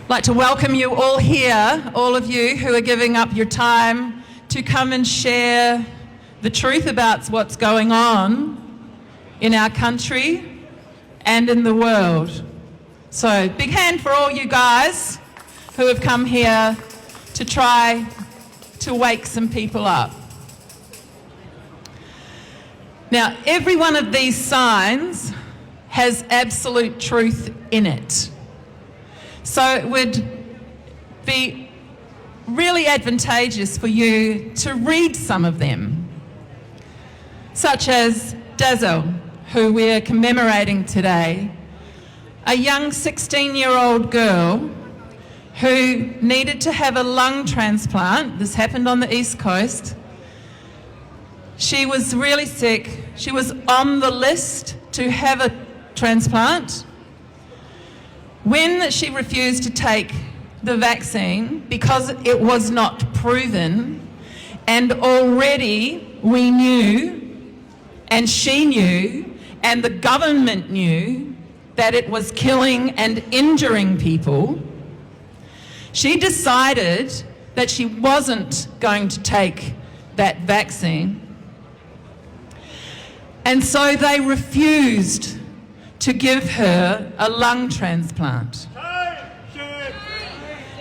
I'd like to welcome you all here, all of you who are giving up your time to come and share the truth about what's going on in our country and in the world. So, big hand for all you guys who have come here to try to wake some people up. Now, every one of these signs has absolute truth in it. So it would be really advantageous for you to read some of them, such as Dazzle, who we're commemorating today, a young 16-year-old girl who needed to have a lung transplant. This happened on the East Coast. She was really sick. She was on the list to have a transplant. When she refused to take the vaccine because it was not proven, and already we knew, and she knew, and the government knew that it was killing and injuring people, she decided that she wasn't going to take that vaccine. And so they refused to give her a lung transplant.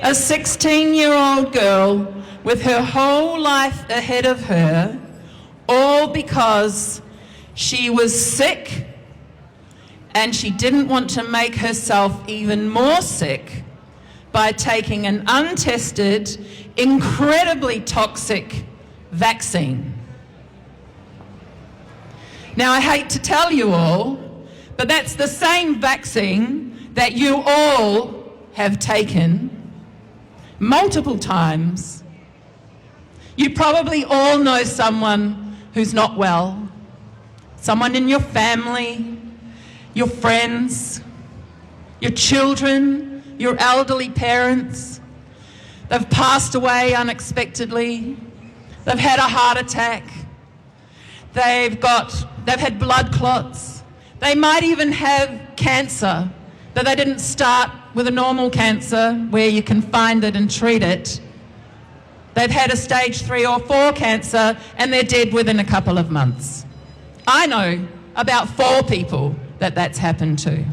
A 16-year-old girl with her whole life ahead of her, all because she was sick and she didn't want to make herself even more sick by taking an untested, incredibly toxic vaccine. Now, I hate to tell you all, but that's the same vaccine that you all have taken multiple times. You probably all know someone who's not well, someone in your family, your friends, your children, your elderly parents. They've passed away unexpectedly. They've had a heart attack. They've had blood clots. They might even have cancer, that they didn't start with a normal cancer where you can find it and treat it. They've had a stage 3 or 4 cancer and they're dead within a couple of months. I know about 4 people that that's happened to.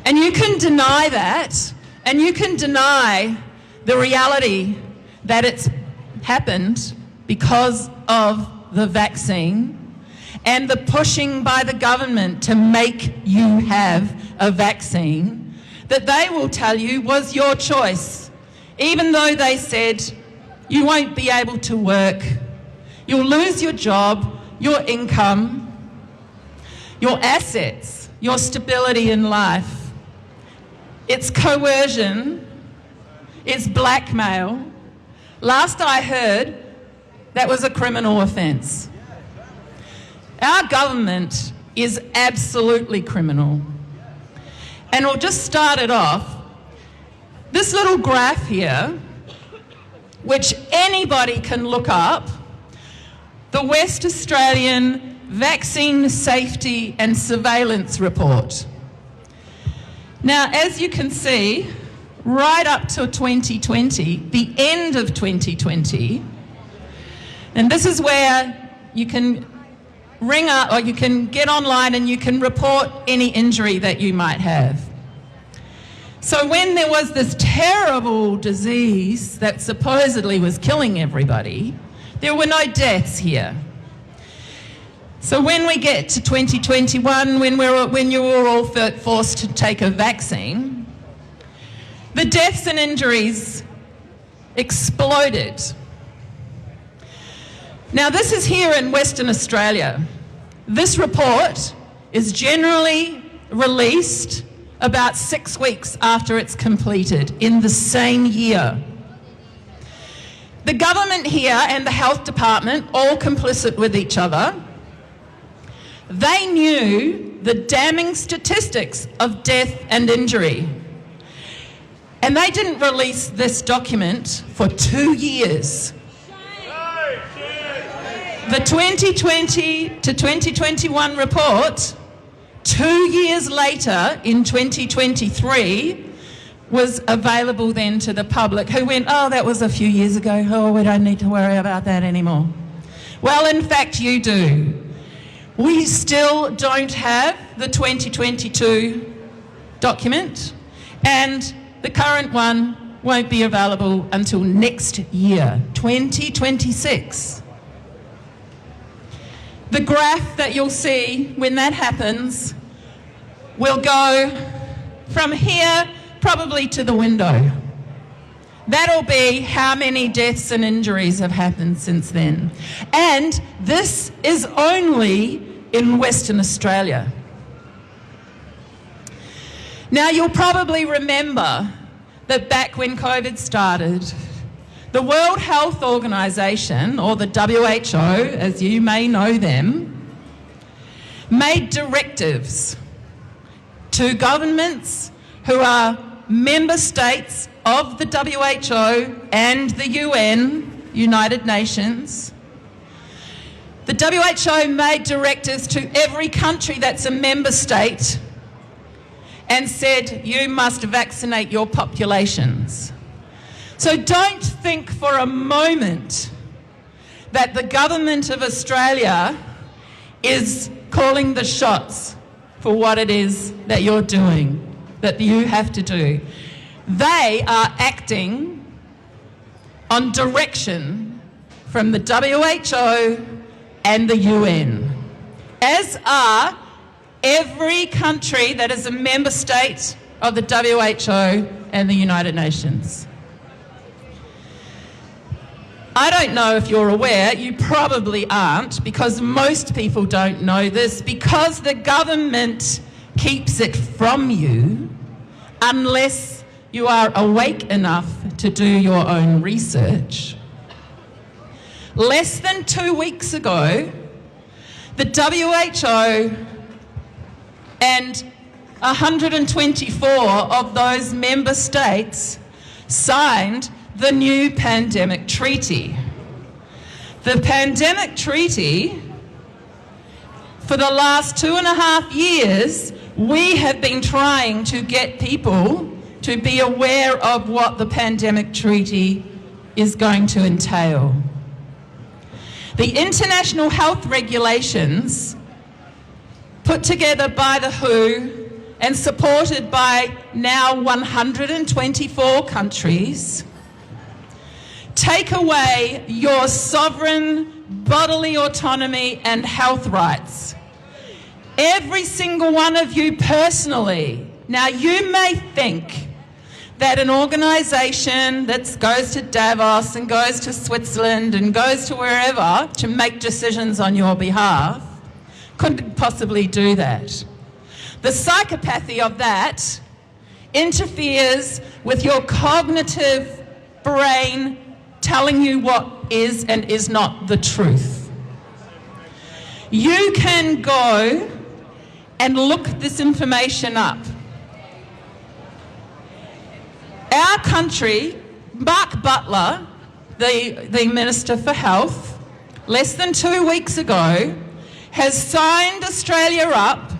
And you can deny that, and you can deny the reality that it's happened because of the vaccine and the pushing by the government to make you have a vaccine that they will tell you was your choice, even though they said you won't be able to work, you'll lose your job, your income, your assets, your stability in life. It's coercion, it's blackmail. Last I heard, that was a criminal offence. Our government is absolutely criminal. And we'll just start it off. This little graph here, which anybody can look up, the West Australian Vaccine Safety and Surveillance Report. Now, as you can see, right up to 2020, the end of 2020, and this is where you can ring up, or you can get online and you can report any injury that you might have. So when there was this terrible disease that supposedly was killing everybody, there were no deaths here. So when we get to 2021, when you were all forced to take a vaccine, the deaths and injuries exploded. Now, this is here in Western Australia. This report is generally released about 6 weeks after it's completed in the same year. The government here and the health department, all complicit with each other, they knew the damning statistics of death and injury. And they didn't release this document for 2 years. The 2020 to 2021 report, 2 years later in 2023, was available then to the public, who went, oh, that was a few years ago, oh, we don't need to worry about that anymore. Well, in fact, you do. We still don't have the 2022 document, and the current one won't be available until next year, 2026. The graph that you'll see when that happens will go from here probably to the window. That'll be how many deaths and injuries have happened since then. And this is only in Western Australia. Now, you'll probably remember that back when COVID started, the World Health Organization, or the WHO, as you may know them, made directives to governments who are member states of the WHO and the UN, United Nations. The WHO made directives to every country that's a member state and said, you must vaccinate your populations. So don't think for a moment that the government of Australia is calling the shots for what it is that you're doing, that you have to do. They are acting on direction from the WHO and the UN, as are every country that is a member state of the WHO and the United Nations. I don't know if you're aware, you probably aren't, because most people don't know this, because the government keeps it from you unless you are awake enough to do your own research. Less than 2 weeks ago, the WHO and 124 of those member states signed the new pandemic treaty. The pandemic treaty, for the last 2.5 years, we have been trying to get people to be aware of what the pandemic treaty is going to entail. The international health regulations, put together by the WHO and supported by now 124 countries, take away your sovereign bodily autonomy and health rights. Every single one of you personally. Now, you may think that an organisation that goes to Davos and goes to Switzerland and goes to wherever to make decisions on your behalf couldn't possibly do that. The psychopathy of that interferes with your cognitive brain telling you what is and is not the truth. You can go and look this information up. Our country, Mark Butler, the Minister for Health, less than 2 weeks ago, has signed Australia up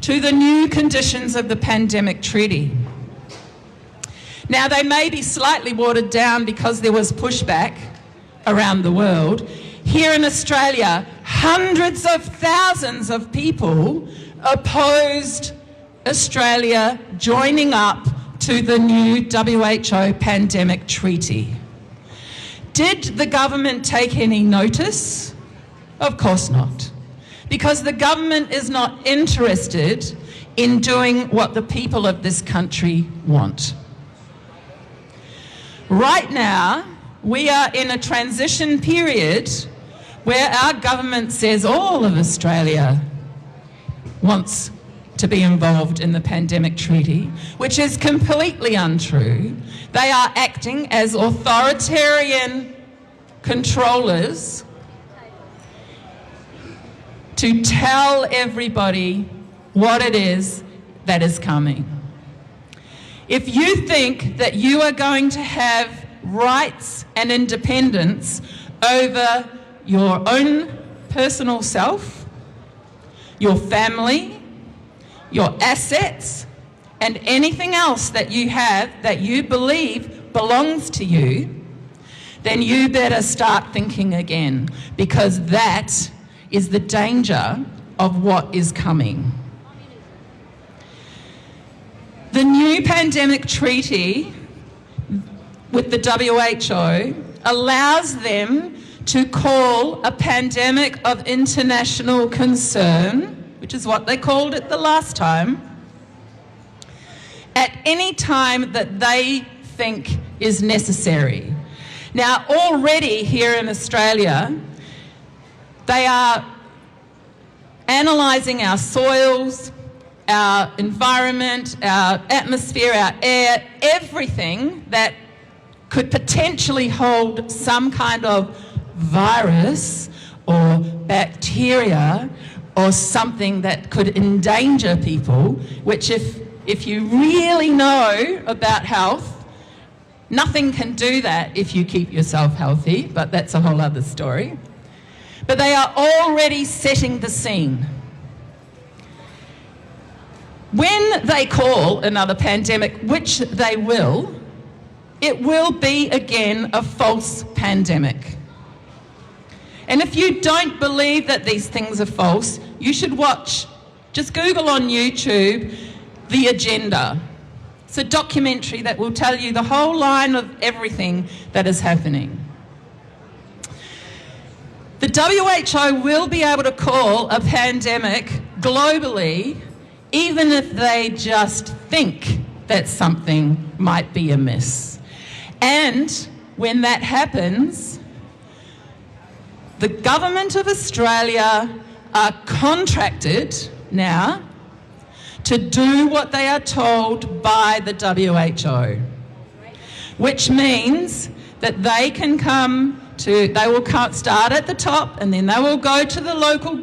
to the new conditions of the pandemic treaty. Now, they may be slightly watered down because there was pushback around the world. Here in Australia, hundreds of thousands of people opposed Australia joining up to the new WHO pandemic treaty. Did the government take any notice? Of course not, because the government is not interested in doing what the people of this country want. Right now, we are in a transition period where our government says all of Australia wants to be involved in the pandemic treaty, which is completely untrue. They are acting as authoritarian controllers to tell everybody what it is that is coming. If you think that you are going to have rights and independence over your own personal self, your family, your assets, and anything else that you have that you believe belongs to you, then you better start thinking again, because that is the danger of what is coming. The new pandemic treaty with the WHO allows them to call a pandemic of international concern, which is what they called it the last time, at any time that they think is necessary. Now, already here in Australia, they are analysing our soils, our environment, our atmosphere, our air, everything that could potentially hold some kind of virus or bacteria or something that could endanger people, which if you really know about health, nothing can do that if you keep yourself healthy, but that's a whole other story. But they are already setting the scene. When they call another pandemic, which they will, it will be again a false pandemic. And if you don't believe that these things are false, you should watch, just Google on YouTube, The Agenda. It's a documentary that will tell you the whole line of everything that is happening. The WHO will be able to call a pandemic globally, even if they just think that something might be amiss. And when that happens, the government of Australia are contracted now to do what they are told by the WHO, which means that they can they will start at the top, and then they will go to the local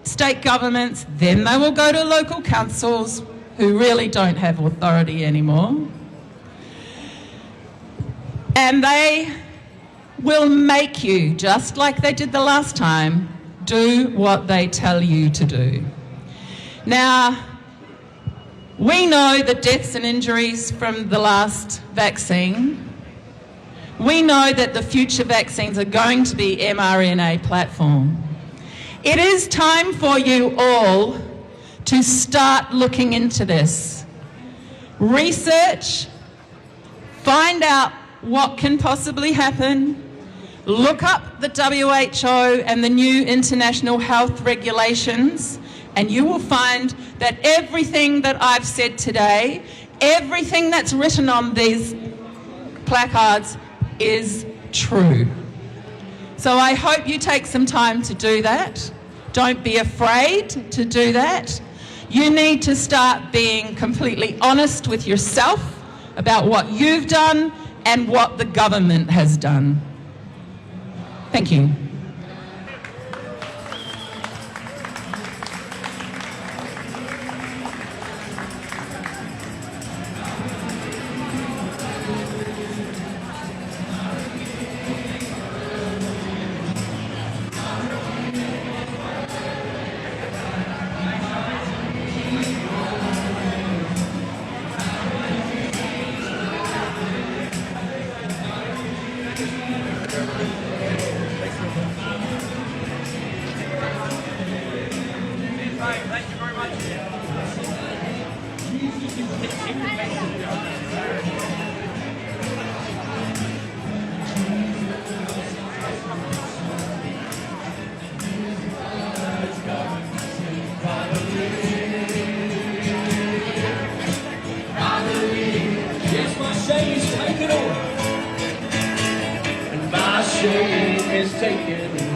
state governments, then they will go to local councils who really don't have authority anymore. And they will make you, just like they did the last time, do what they tell you to do. Now, we know the deaths and injuries from the last vaccine. We know that the future vaccines are going to be mRNA platform. It is time for you all to start looking into this. Research, find out what can possibly happen, look up the WHO and the new international health regulations, and you will find that everything that I've said today, everything that's written on these placards is true. So I hope you take some time to do that. Don't be afraid to do that. You need to start being completely honest with yourself about what you've done and what the government has done. Thank you. Shame is taken